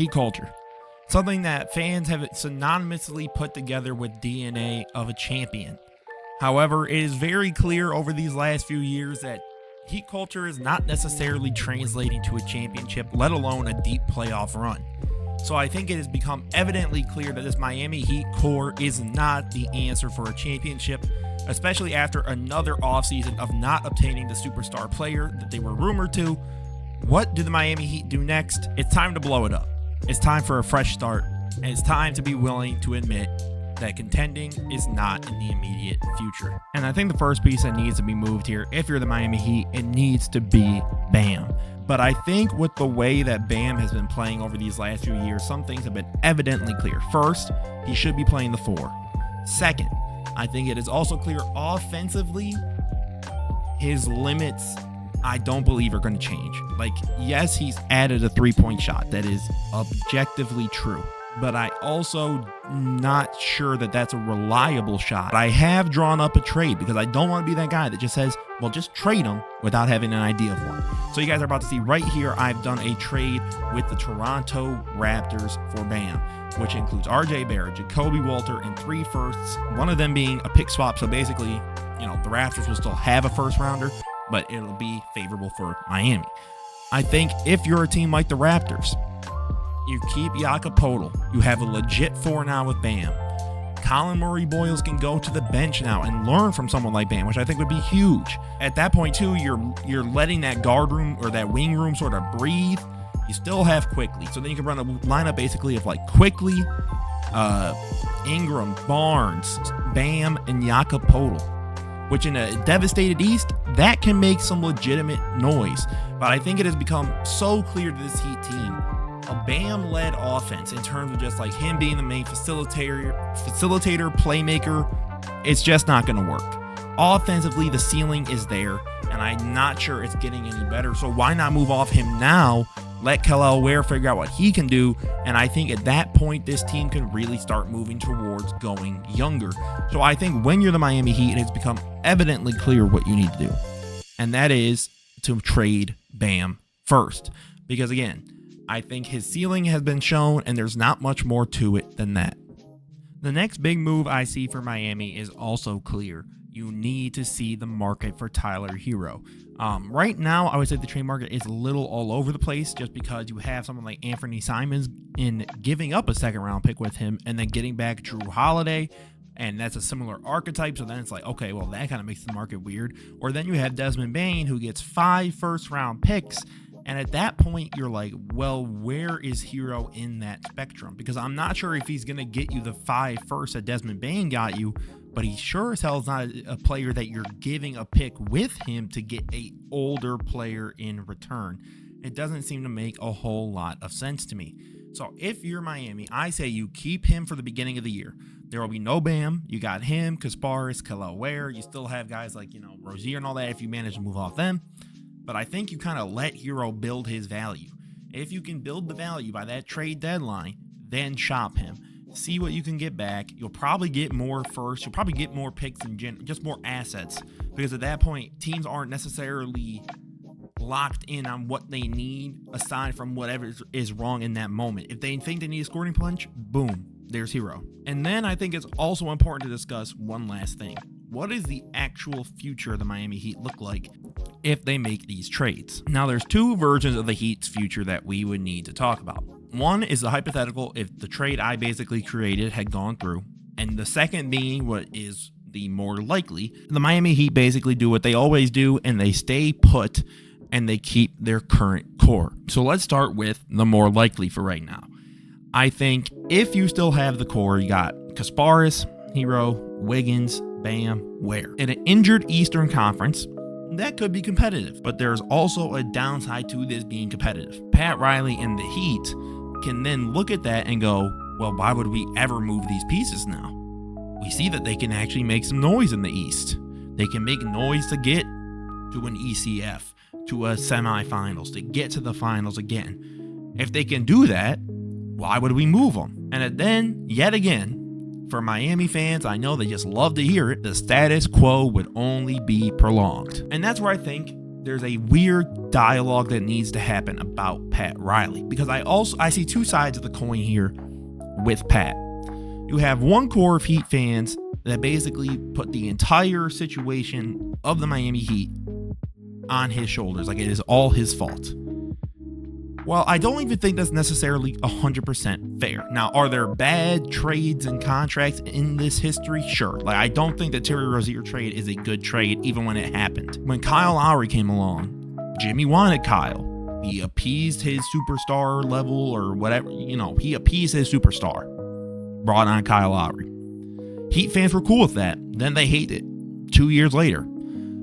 Heat culture. Something that fans have synonymously put together with DNA of a champion. However, it is very clear over these last few years that Heat culture is not necessarily translating to a championship, let alone a deep playoff run. So I think it has become evidently clear that this Miami Heat core is not the answer for a championship, especially after another offseason of not obtaining the superstar player that they were rumored to. What do the Miami Heat do next? It's time to blow it up. It's time for a fresh start, and it's time to be willing to admit that contending is not in the immediate future. And I think the first piece that needs to be moved here, if you're the Miami Heat, it needs to be Bam. But I think with the way that Bam has been playing over these last few years, some things have been evidently clear. First, he should be playing the 4. Second, I think it is also clear offensively, his limits, I don't believe, are going to change. Like, yes, he's added a 3-point shot. That is objectively true. But I also not sure that that's a reliable shot. I have drawn up a trade because I don't want to be that guy that just says, well, just trade him without having an idea of one. So you guys are about to see right here, I've done a trade with the Toronto Raptors for Bam, which includes RJ Barrett, Jacoby Walter, and 3 firsts, one of them being a pick swap. So basically, the Raptors will still have a first rounder, but it'll be favorable for Miami. I think if you're a team like the Raptors, you keep Jakob Poeltl. You have a legit 4 now with Bam. Colin Murray-Boyles can go to the bench now and learn from someone like Bam, which I think would be huge. At that point, too, you're letting that guard room or that wing room sort of breathe. You still have Quickly. So then you can run a lineup basically of like Quickly, Ingram, Barnes, Bam, and Jakob Poeltl, which in a devastated East, that can make some legitimate noise. But I think it has become so clear to this Heat team, a Bam-led offense in terms of just like him being the main facilitator, playmaker, it's just not going to work. Offensively, the ceiling is there, and I'm not sure it's getting any better. So why not move off him now? Let Kel'el Ware figure out what he can do, and I think at that point, this team can really start moving towards going younger. So I think when you're the Miami Heat, it's become evidently clear what you need to do, and that is to trade Bam first. Because again, I think his ceiling has been shown, and there's not much more to it than that. The next big move I see for Miami is also clear. You need to see the market for Tyler Hero. Right now, I would say the trade market is a little all over the place just because you have someone like Anthony Simons in giving up a second-round pick with him and then getting back Drew Holiday, and that's a similar archetype. So then it's like, okay, well, that kind of makes the market weird. Or then you have Desmond Bane, who gets 5 first-round picks. And at that point, you're like, well, where is Hero in that spectrum? Because I'm not sure if he's going to get you the 5 first that Desmond Bane got you, but he sure as hell is not a player that you're giving a pick with him to get a older player in return. It doesn't seem to make a whole lot of sense to me. So if you're Miami, I say you keep him for the beginning of the year. There will be no Bam. You got him, Kasparis, Kel'el Ware. You still have guys like, Rozier and all that if you manage to move off them. But I think you kind of let Hero build his value. If you can build the value by that trade deadline, then shop him. See what you can get back. You'll probably get more first. You'll probably get more picks and just more assets. Because at that point, teams aren't necessarily locked in on what they need aside from whatever is wrong in that moment. If they think they need a scoring punch, boom, there's Hero. And then I think it's also important to discuss one last thing. What does the actual future of the Miami Heat look like if they make these trades? Now, there's 2 versions of the Heat's future that we would need to talk about. One is the hypothetical if the trade I basically created had gone through, and the second being what is the more likely. The Miami Heat basically do what they always do, and they stay put, and they keep their current core. So let's start with the more likely for right now. I think if you still have the core, you got Kasparis, Hero, Wiggins, Bam, Ware. In an injured Eastern Conference, that could be competitive, but there's also a downside to this being competitive. Pat Riley and the Heat can then look at that and go, well, why would we ever move these pieces now? We see that they can actually make some noise in the East. They can make noise to get to an ECF, to a semifinals, to get to the finals again. If they can do that, why would we move them? And then, yet again, for Miami fans, I know they just love to hear it, the status quo would only be prolonged. And that's where I think there's a weird dialogue that needs to happen about Pat Riley, because I see two sides of the coin here with Pat. You have one core of Heat fans that basically put the entire situation of the Miami Heat on his shoulders, like it is all his fault. Well, I don't even think that's necessarily 100% fair. Now, are there bad trades and contracts in this history? Sure. Like, I don't think the Terry Rozier trade is a good trade, even when it happened. When Kyle Lowry came along, Jimmy wanted Kyle. He appeased his superstar level or whatever, he appeased his superstar. Brought on Kyle Lowry. Heat fans were cool with that. Then they hate it 2 years later.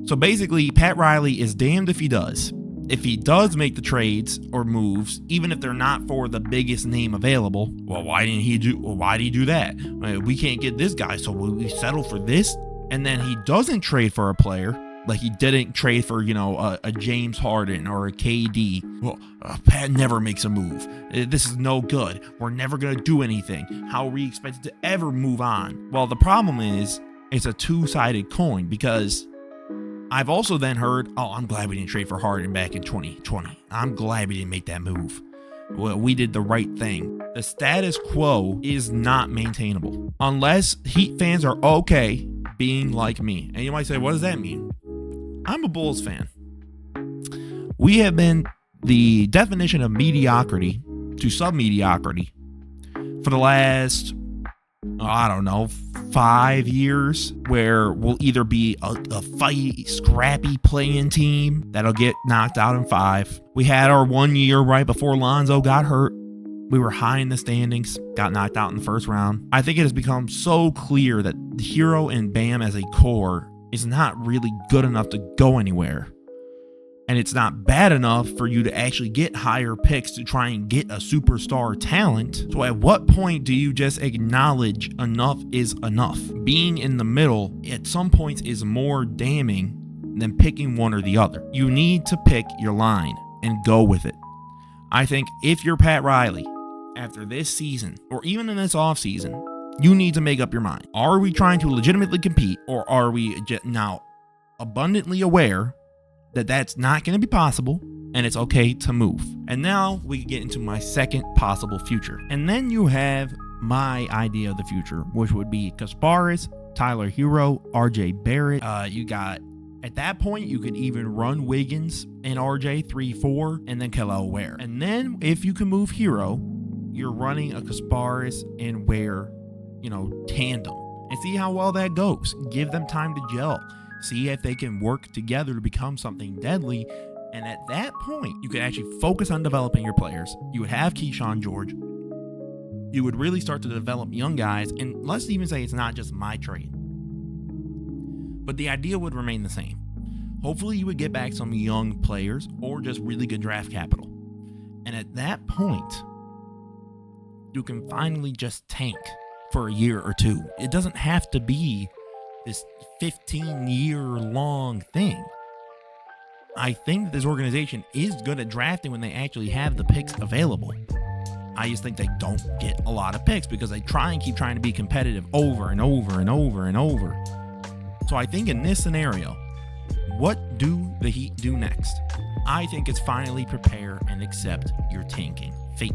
So basically, Pat Riley is damned if he does. If he does make the trades or moves, even if they're not for the biggest name available, well, why did he do that? We can't get this guy, so we settle for this. And then he doesn't trade for a player, like he didn't trade for, a James Harden or a KD. Well, Pat never makes a move. This is no good. We're never going to do anything. How are we expected to ever move on? Well, the problem is it's a two-sided coin, because I've also then heard, I'm glad we didn't trade for Harden back in 2020. I'm glad we didn't make that move. Well, we did the right thing. The status quo is not maintainable unless Heat fans are okay being like me. And you might say, what does that mean? I'm a Bulls fan. We have been the definition of mediocrity to sub-mediocrity for the last, 5 years, where we'll either be a fight, scrappy playing team that'll get knocked out in 5. We had our 1 year right before Lonzo got hurt. We were high in the standings, got knocked out in the first round. I think it has become so clear that Hero and Bam as a core is not really good enough to go anywhere. And it's not bad enough for you to actually get higher picks to try and get a superstar talent. So at what point do you just acknowledge enough is enough? Being in the middle at some points is more damning than picking one or the other. You need to pick your line and go with it. I think if you're Pat Riley, after this season, or even in this offseason, you need to make up your mind. Are we trying to legitimately compete, or are we just now abundantly aware that that's not going to be possible and it's okay to move? And now we can get into my second possible future. And then you have my idea of the future, which would be Kasparis, Tyler Hero, RJ Barrett. You got, at that point, you could even run Wiggins and RJ 3-4 and then Kelly Ware. And then if you can move Hero, you're running a Kasparis and Ware, tandem, and see how well that goes. Give them time to gel. See if they can work together to become something deadly. And at that point, you could actually focus on developing your players. You would have Keyshawn George. You would really start to develop young guys. And let's even say it's not just my trade, but the idea would remain the same. Hopefully you would get back some young players or just really good draft capital. And at that point, you can finally just tank for a year or two. It doesn't have to be this 15-year-long thing. I think this organization is good at drafting when they actually have the picks available. I just think they don't get a lot of picks because they keep trying to be competitive over and over and over and over. So I think in this scenario, what do the Heat do next? I think it's finally prepare and accept your tanking fate.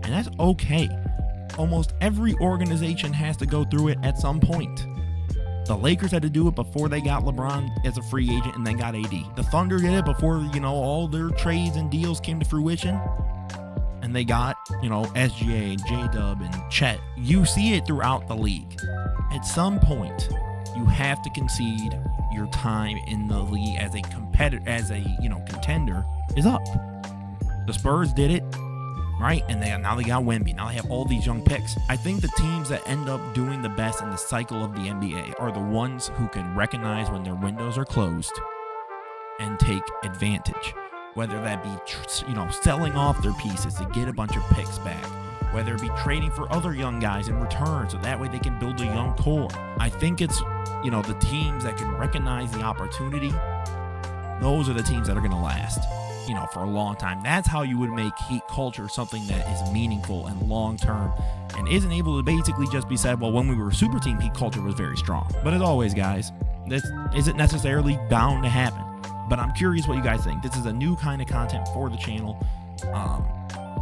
And that's okay. Almost every organization has to go through it at some point. The Lakers had to do it before they got LeBron as a free agent and then got AD. The Thunder did it before, all their trades and deals came to fruition. And they got, SGA and J-Dub and Chet. You see it throughout the league. At some point, you have to concede your time in the league as a competitor, contender is up. The Spurs did it. Right? And now they got Wemby. Now they have all these young picks. I think the teams that end up doing the best in the cycle of the NBA are the ones who can recognize when their windows are closed and take advantage. Whether that be, selling off their pieces to get a bunch of picks back. Whether it be trading for other young guys in return so that way they can build a young core. I think it's, the teams that can recognize the opportunity, those are the teams that are going to last. For a long time. That's how you would make Heat culture something that is meaningful and long-term and isn't able to basically just be said, well, when we were a super team, Heat culture was very strong. But as always, guys, this isn't necessarily bound to happen. But I'm curious what you guys think. This is a new kind of content for the channel.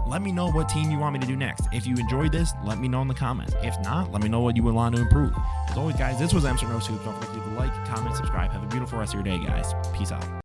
Let me know what team you want me to do next. If you enjoyed this, let me know in the comments. If not, let me know what you would want to improve. As always, guys, this was Amsterdam No Soup. Don't forget to leave a like, comment, subscribe. Have a beautiful rest of your day, guys. Peace out.